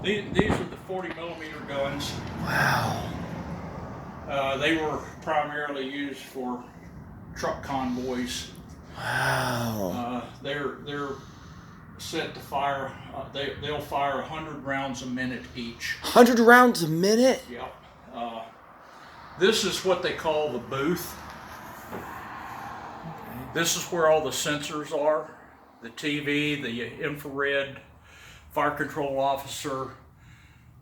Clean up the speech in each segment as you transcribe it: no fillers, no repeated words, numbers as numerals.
These are the 40 millimeter guns. Wow. They were primarily used for truck convoys. Wow. They're set to fire. They'll fire 100 rounds a minute each. 100 rounds a minute? Yep. This is what they call the booth. This is where all the sensors are. The TV, the infrared, fire control officer,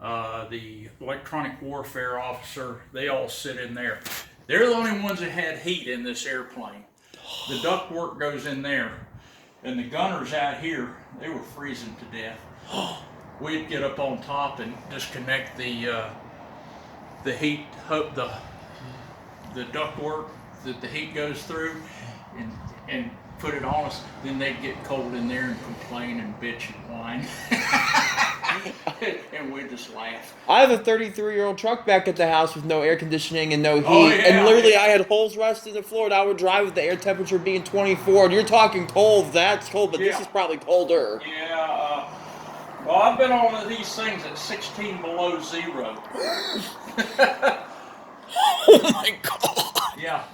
the electronic warfare officer, they all sit in there. They're the only ones that had heat in this airplane. The ductwork goes in there. And the gunners out here, they were freezing to death. We'd get up on top and disconnect the heat, the ductwork that the heat goes through, and put it on us. Then they'd get cold in there and complain and bitch and whine. And we'd just laugh. I have a 33-year-old truck back at the house with no air conditioning and no heat. Oh, yeah, and literally I had holes rusted in the floor, and I would drive with the air temperature being 24. And you're talking cold, that's cold, but this is probably colder. Yeah, well, I've been on these things at 16 below zero. Oh my God. Yeah.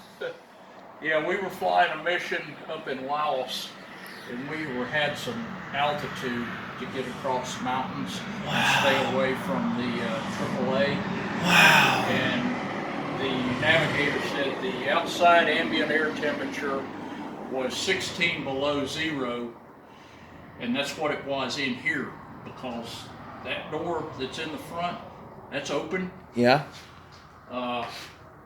Yeah, we were flying a mission up in Laos, and we had some altitude to get across the mountains and stay away from the AAA. Wow. And the navigator said the outside ambient air temperature was 16 below zero, and that's what it was in here, because that door that's in the front, that's open. Yeah.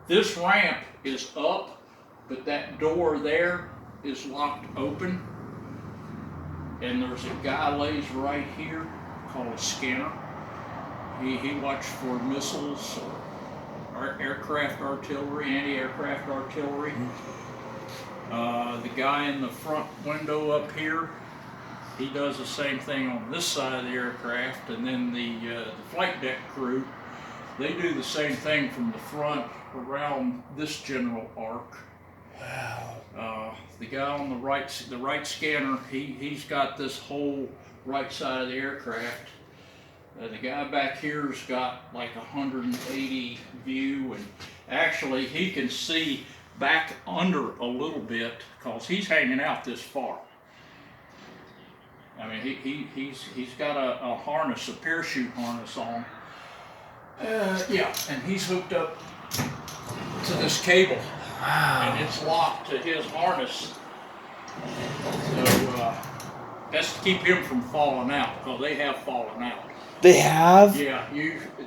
This ramp is up, but that door there is locked open. And there's a guy lays right here called a scanner. He watched for missiles, or aircraft artillery, anti-aircraft artillery. The guy in the front window up here, he does the same thing on this side of the aircraft. And then the flight deck crew, they do the same thing from the front around this general arc. Wow. The guy on the right scanner, he's got this whole right side of the aircraft. The guy back here's got like 180 view, and actually he can see back under a little bit because he's hanging out this far. I mean, he's got a harness, a parachute harness on. Yeah, and he's hooked up to this cable. Wow. And it's locked to his harness. So that's to keep him from falling out, because they have fallen out. They have? Yeah,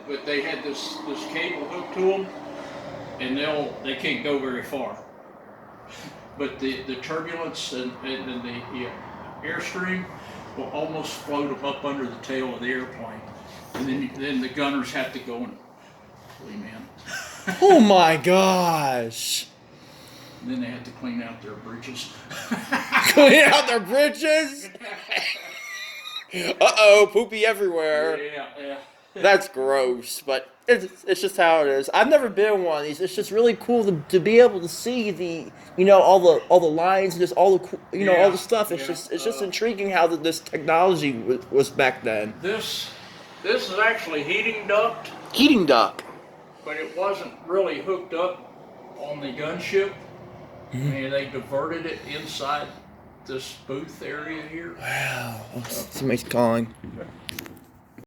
but they had this cable hooked to them, and they can't go very far. But the turbulence and the airstream will almost float them up under the tail of the airplane, and then the gunners have to go and pull him in. Oh my gosh. And then they have to clean out their breeches. Clean out their britches? Uh-oh, poopy everywhere. Yeah. That's gross, but it's just how it is. I've never been in one of these. It's just really cool to be able to see the, all the lines and just all the, all the stuff. It's just intriguing how this technology was back then. This is actually heating duct. Heating duct. But it wasn't really hooked up on the gunship. And they diverted it inside this booth area here. Wow. Somebody's calling.